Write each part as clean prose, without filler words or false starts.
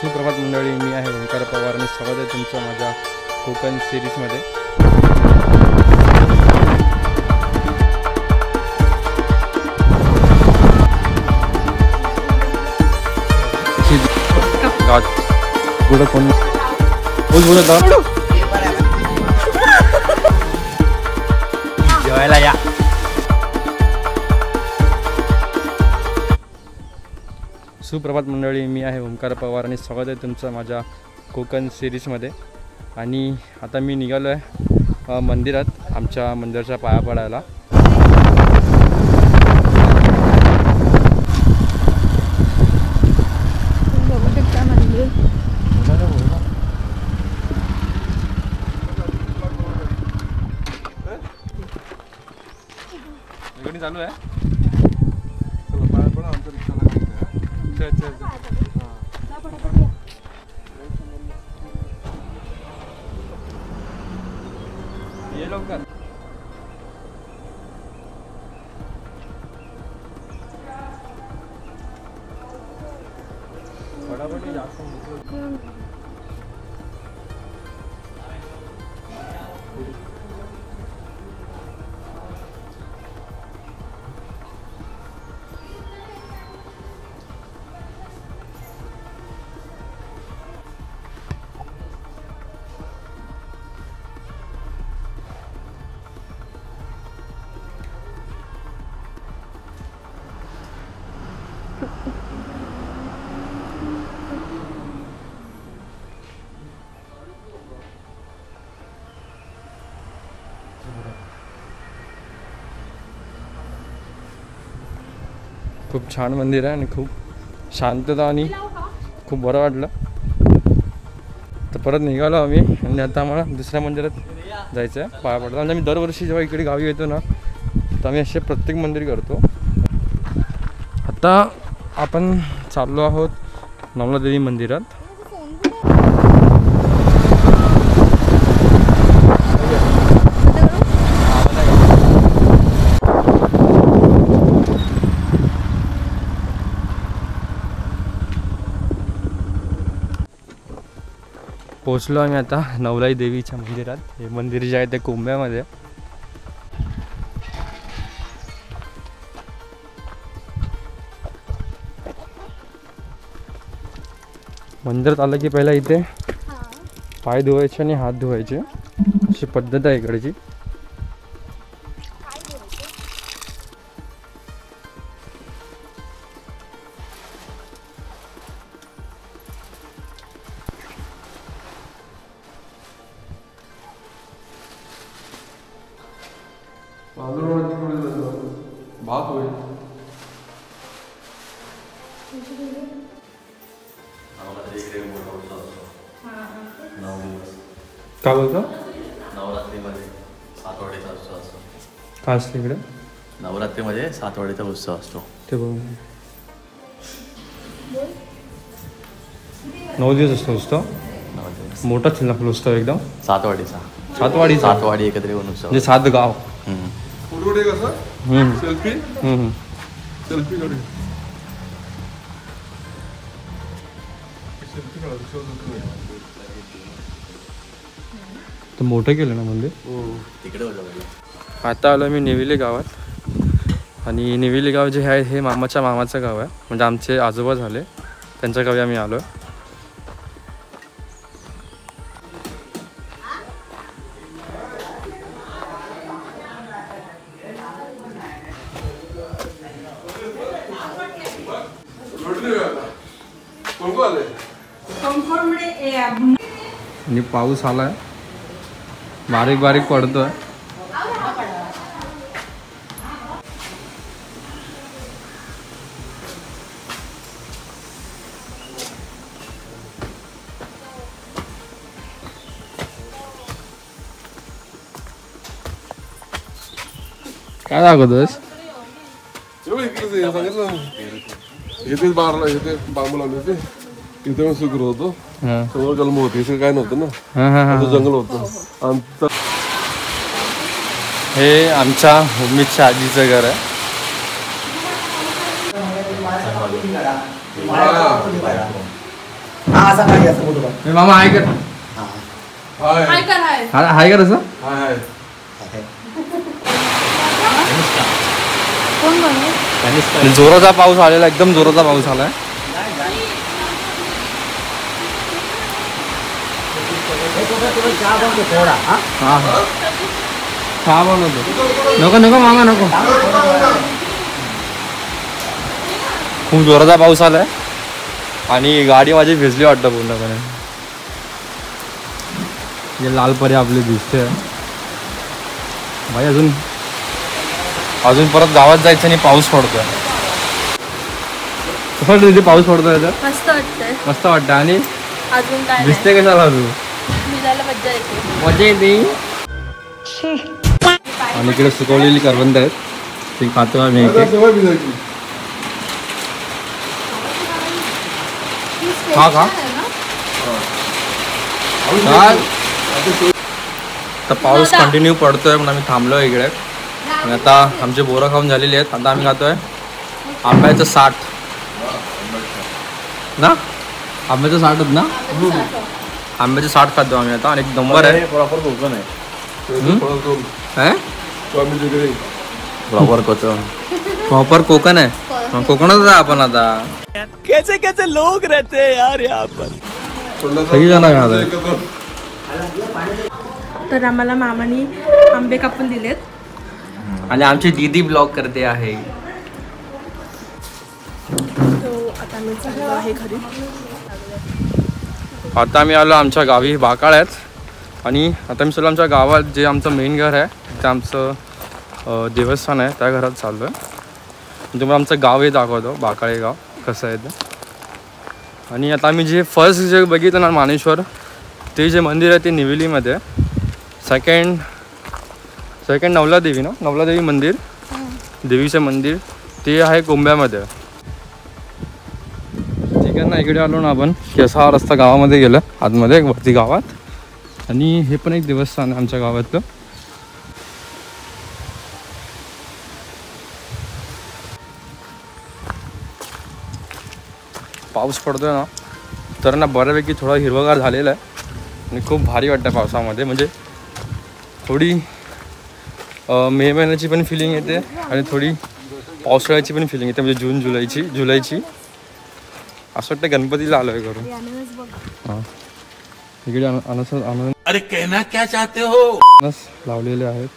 सुप्रभात मंडळी, मी आहे ओंकार पवार आणि स्वागत आहे तुमचं माझ्या कोकण सिरीजमध्ये। गुड कोण बोलत जेवायला या। सुप्रभात मंडळी, मी आहे ओंकार पवार आणि स्वागत आहे तुमचं माझ्या कोकण सिरीजमध्ये। आणि आता मी निघालो आहे मंदिरात, आमच्या मंदिराच्या पाया पडायला। चालू आहे ये लवकर। फटाफट जास्त खूप छान मंदिर आहे आणि खूप शांतता आणि खूप बरं वाटलं। तर परत निघालो आम्ही आणि आता आम्हाला दुसऱ्या मंदिरात जायचं आहे पाया पडला। म्हणजे आम्ही दरवर्षी जेव्हा इकडे गावी येतो ना, तर आम्ही असे प्रत्येक मंदिर करतो। आता आपण चाललो आहोत नवलादेवी मंदिरात। पोचलो आम्ही आता नवलाई देवीच्या मंदिरात। हे मंदिर जे आहे ते कोंब्यामध्ये। मंदिरात आलं की पहिला इथे पाय धुवायचे आणि हात धुवायचे, अशी पद्धत आहे इकडची। भात होईल काय बोलतो? नवरात्रीमध्ये सातवाडीचा उत्सव असतो। काय असतं इकडे? नवरात्रीमध्ये सातवाडीचा उत्सव असतो। ते बघ, 9 दिवस असतो उत्सव। मोठा असेल ना उत्सव एकदम? सातवाडीचा सातवाडी एकत्र येऊन उत्सव, म्हणजे 7 गाव। तर मोठं केलं ना मंदिर तिकडे। आता आलो मी नेविले गावात। आणि नेविले गाव जे आहे हे मामाच्या मामाचं गाव आहे, म्हणजे आमचे आजोबा झाले त्यांच्या गावी आम्ही आलो। आणि पाऊस आलाय, बारीक बारीक पडतोय। काय दाखवतोस? इथे बारला इथे बांबू लावले होते, इथे पण सुकर होतो। समोर जन्म होते, इथे काय नव्हतं ना, जंगल होतं। हे आमच्या उम्मीदच्या आजीचं घर आहे। मामा हाय कर हाय हाय कर असं हाय जोराचा पाऊस आलेला एकदम जोराचा पाऊस आलाय हा बनवतो नको नको मामा नको खूप जोराचा पाऊस आलाय आणि गाडी माझी भिजली वाटतं पूर्णपणे हे लाल परी आपली दिसते भाई अजून परत गावात जायचं आणि पाऊस पडतोय कसं वाटतं तिथे पाऊस पडतोय तर मस्त वाटतंय मस्त वाटतं आणि अजून काय दिसते कशाला तू भिजायला मज्जा येते मजा येते आणि इकडे सुकवलेली करवंद आहेत ती खातो आम्ही इथे सवय भिजायची हा का तर पाऊस कंटिन्यू पडतोय पण आम्ही थांबलो इकडे आणि आता आमचे बोरं खाऊन झालेली आहेत आता आम्ही खातोय आंब्याचं 60 ना आंब्याचं 60च ना आंब्याचं 60 खातो आम्ही आता आणि एक नंबर आहे प्रॉपर कोकण आहे काय प्रॉपर कोकण प्रॉपर कोकण आहे कोकणातच आहे आपण आता कैसे कैसे लोग रहते हैं यार यहाँ पर सगळी जण खात तर आम्हाला मामानी आंबे कापून दिलेत आणि आमची दीदी ब्लॉग करते आहे तो आता आम्ही चाललो आहे घरी आता आम्ही आलो आमच्या गावी बाकाळ्यात आणि आता मी चाललो आमच्या गावात जे आमचं मेन घर आहे ते आमचं देवस्थान आहे त्या घरात चाललो आहे तुम्हाला आमचं गाव हे दाखवतो बाकाळे गाव कसं आहे ते आणि आता आम्ही जे फर्स्ट जे बघितलं ना मानेश्वर ते जे मंदिर आहे ते निवेलीमध्ये सेकंड नवलादेवी मंदिर देवीचे मंदिर ते आहे कोंब्यामध्ये ठीक आहे ना इकडे आलो ना आपण की असा हा रस्ता गावामध्ये गेला आतमध्ये वरती गावात आणि हे पण एक देवस्थान आहे आमच्या गावातलं पाऊस पडतोय ना तर ना बऱ्यापैकी थोडा हिरवगार झालेला आहे आणि खूप भारी वाटतं पावसामध्ये म्हणजे थोडी मे महिन्याची पण फिलिंग येते आणि थोडी पावसाळ्याची पण फिलिंग येते म्हणजे जून जुलैची असं वाटतं गणपतीला आलो आहे करून हां इकडे अनस अरे कहना क्या चाहते हो लावलेले आहेत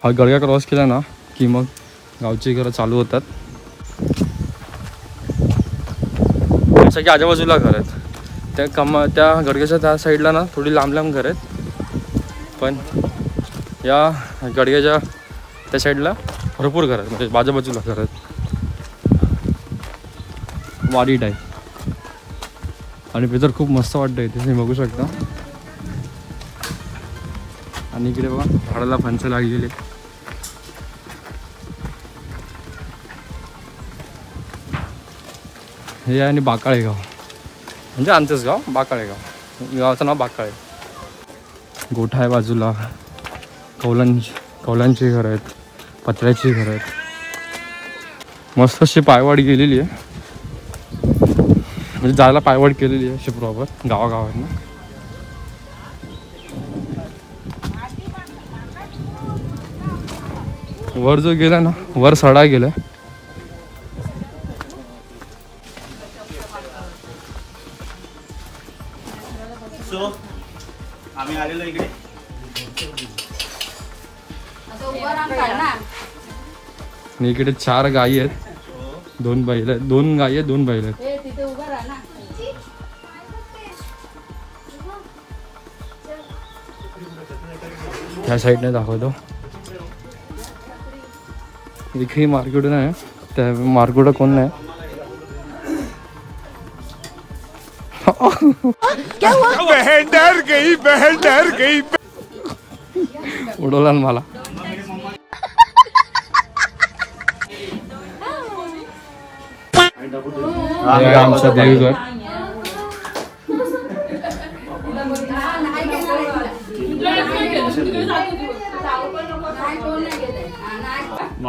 हा गडगा क्रॉस केला ना की मग गावची घरं चालू होतात सगळी आजूबाजूला घर आहेत त्या गडग्याच्या त्या साईडला ना थोडी लांब घर आहेत पण या गडग्याच्या त्या साईडला भरपूर घर आहेत म्हणजे बाजूबाजूला घर आहेत वाडी टाईप आणि वेदर खूप मस्त वाटतं इथे तुम्ही बघू शकता आणि इकडे बघा झाडाला फणसं लागलेली हे आहे आणि बाकाळे गाव म्हणजे आमचंच गाव बाकाळे गाव गावाचं नाव बाकाळे गोठा आहे बाजूला कौलांची घरं आहेत पत्र्याची घरं आहेत मस्त अशी पायवाट गेलेली आहे म्हणजे जायला पायवाट केलेली आहे अशी प्रॉपर गावागावांना वर जो गेला ना वर सडा गेला आम्ही आलेलो इकडे आणि इकडे 4 गायी आहेत 2 बैल आहेत 2 गायी आहेत 2 बैल आहेत ह्या साईडने दाखवतो इकडे मार्केट नाही त्या मार्केट कोण नाही बहन डर गई उडवला मला आमचं देवघर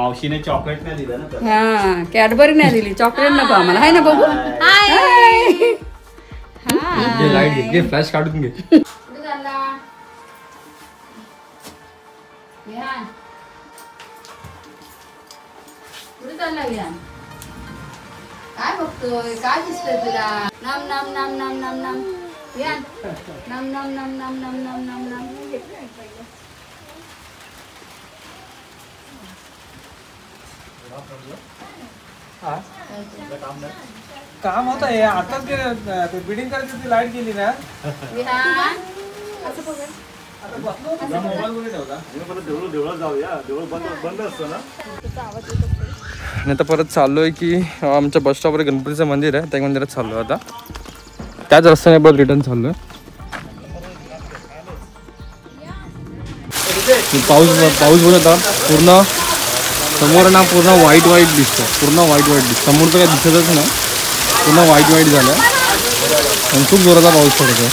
मावशीने चॉकलेट नाही दिलं ना. हा कॅडबरी नाही दिली, चॉकलेट नको आम्हाला, हाय ना बघू. घे लाईट घे, फ्लॅश काढून घे. काय बघतोय, काय दिसतंय तुला? नाम नाम नाम नाम नाम नाम नाम नाम नाम नाम नाम नाम नाम नाम. काम होतं हे आताच गेले, बिल्डिंग करायची ती लाईट गेली ना. देवळात जाऊया, देवळ बंद असतं ना. आणि आता परत चाललोय की आमच्या बस स्टॉपवर गणपतीचं मंदिर आहे, त्या मंदिरात चाललोय आता. त्याच रस्त्याने परत रिटर्न चाललोय. पाऊस बघ आता पूर्ण समोर ना, पूर्ण व्हाईट दिसतं, पूर्ण व्हाईट दिसतं. समोरचं काही दिसतच नाही, पूर्ण व्हाईट झालं आणि खूप जोराचा पाऊस पडतोय.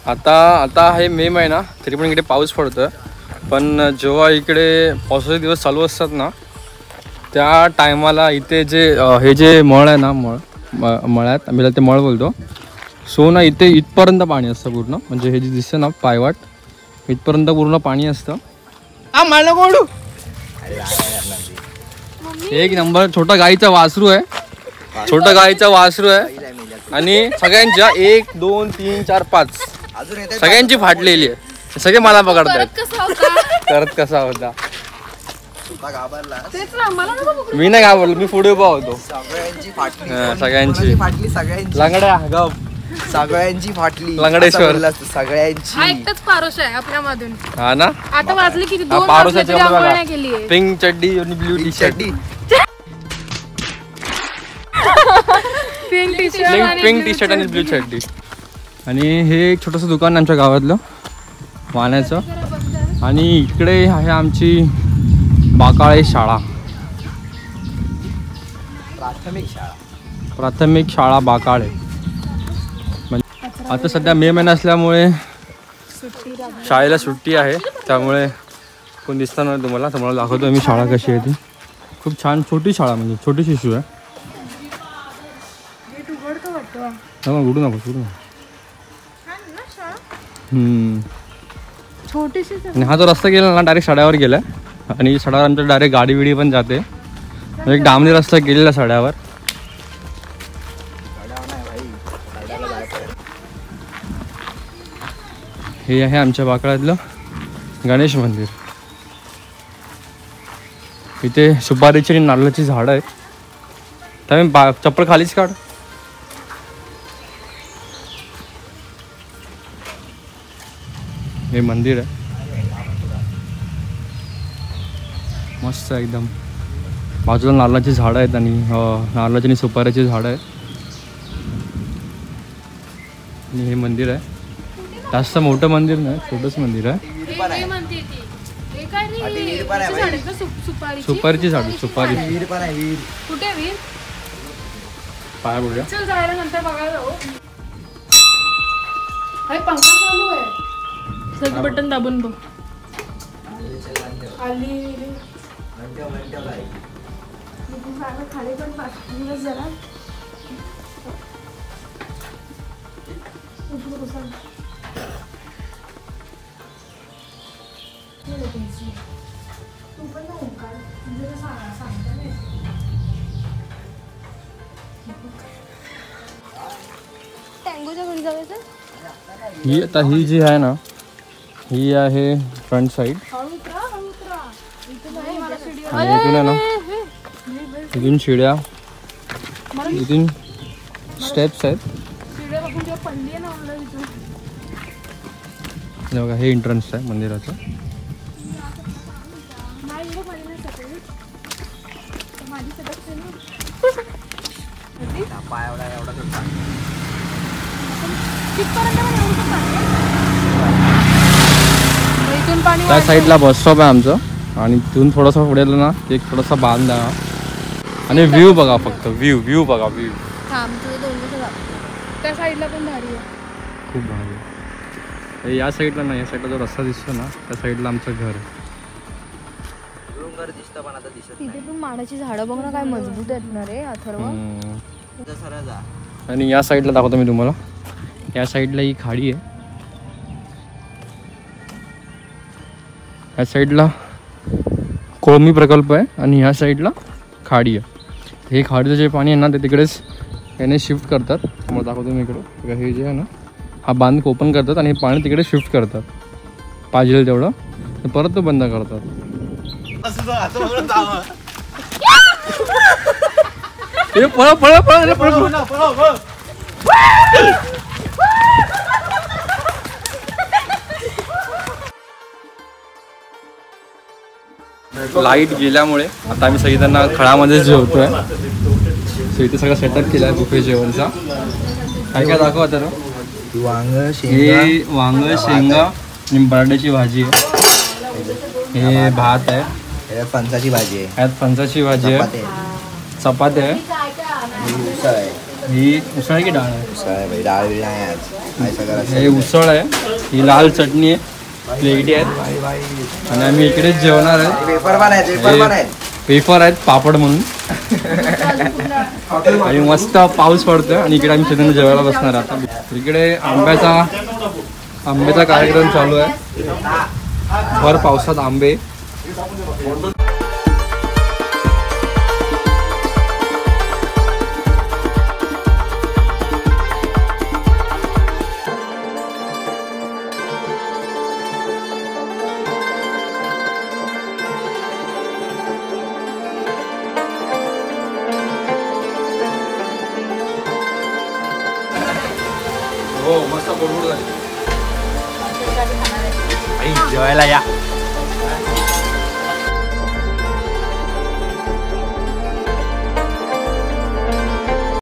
आता हे मे महिना तरी पण इकडे पाऊस पडतोय. पण जेव्हा इकडे पावसाचे दिवस चालू असतात ना, त्या टायमाला इथे हे जे मळ आहे ना, मळ्यात आम्ही ते मळ बोलतो. सो ना इथे इथपर्यंत पाणी असतं पूर्ण, म्हणजे हे जे दिसतं ना पायवाट, इथपर्यंत पूर्ण पाणी असतं. एक नंबर छोटा गाईचा वासरू आहे, आणि सगळ्यांच्या 1 2 3 4 5 सगळ्यांची फाटलेली आहे. सगळे मला पकडतात. करत कसा होता मी नाही घाबरलो, मी पुढे उभा होतो. सगळ्यांची लंगड्या सगळ्यांची फाटली, लंगडेश्वर सगळ्यांची. हा एकटाच पारोश आहे आपल्यामधून. हा ना, आता वाजले किती? 2 वाजले तरी आंघोळ नाही केली आहे. पिंक चड्डी आणि blue T shirt, pink T shirt आणि ब्ल्यू चड्डी. आणि हे एक छोटंसं दुकान आमच्या गावातलं वाण्याचं. आणि इकडे आहे आमची बाकाळे शाळा, प्राथमिक शाळा बाकाळे. आता सध्या मे महिना असल्यामुळे शाळेला सुट्टी आहे, त्यामुळे कोण दिसणार नाही तुम्हाला. तुम्हाला दाखवतो मी शाळा कशी आहे ती. खूप छान छोटी शाळा, म्हणजे छोटी शिशू आहे. उडू नको. आणि हा जो रस्ता गेला ना, डायरेक्ट सड्यावर गेला. आणि सड्यावर आमच्या डायरेक्ट गाडी बिडी पण जाते. एक डांबरी रस्ता गेलेला सड्यावर. हे आहे आमच्या बाकळ्यातलं गणेश मंदिर. इथे सुपारीची आणि नारळाची झाडं आहेत, त्यामुळे चप्पल खालीच काढ. हे मंदिर आहे, मस्त एकदम. बाजूला नारळाची झाडं आहेत आणि नारळाची आणि सुपारीची झाडं आहेत. आणि हे मंदिर आहे, जास्त मोठं मंदिर नाही, छोटंच मंदिर आहे. सुपारीची झाड, सुपारी. कुठे वीर? पाया बोलूया. चल जायला नंतर बघायला जाऊ. अरे पंखा चालू आहे, सगळं बटन दाबून बघ. खाली खाली पण जरा टँगोच्या घरी जायचं. ही जी आहे ना, ही आहे फ्रंट साईड. आणि इथून आहे ना, इथून शिड्या, इथून स्टेप्स आहेत. बघा हे एंट्रन्स आहे मंदिराचं. त्या साईडला बस स्टॉप आहे आमचं. आणि तिथून थोडंसं पुढे आलं ना, एक थोडासा बांध आहे. आणि व्ह्यू बघा, फक्त व्ह्यू बघा. त्या साईडला पण भारी आहे, खूप भारी. या साईडला नाही, या साईडला जो रस्ता दिसतो ना त्या साईडला आमचं घर आहे. तिथे पण माडाची झाडं बघ ना, काय मजबूत आहेत ना रे अथर्व. आणि या साईडला दाखवतो मी तुम्हाला. या साईडला ही खाडी आहे. या साईडला कोळमी प्रकल्प आहे आणि ह्या साईडला खाडी आहे. हे खाडीचं जे पाणी आहे ना ते तिकडेच याने शिफ्ट करतात. तुम्हाला दाखवतो मी इकडं. हे जे आहे ना हा बांध ओपन करतात आणि हे पाणी तिकडे शिफ्ट करतात पाहिजे तेवढं, परत तो बंद करतात. हे पळ पळ पळ पळ. लाईट गेल्यामुळे आता आम्ही सगळीजण खळामध्ये जेवतोय. सो इथे सगळं सेटअप केला आहे बुफे जेवणचा. काय काय दाखव आता. हे वांग शेंगा आणि बटाट्याची भाजी आहे. हे भात आहे. फणसाची भाजी आहे. ह्यात फणसाची भाजी आहे. चपात्या आहे. ही उसळ आहे की डाळ आहे. डाळ नाही आज. हे उसळ आहे. ही लाल चटणी आहे. प्लेटी आहेत आणि आम्ही इकडेच जेवणार आहे. पेपर आहेत पापड म्हणून. आणि मस्त पाऊस पडतोय आणि इकडे आम्ही सगळ्यांना जेवायला बसणार आता. इकडे आंब्याचा कार्यक्रम चालू आहे. भर पावसात आंबे. हो मस्त. जेवायला या.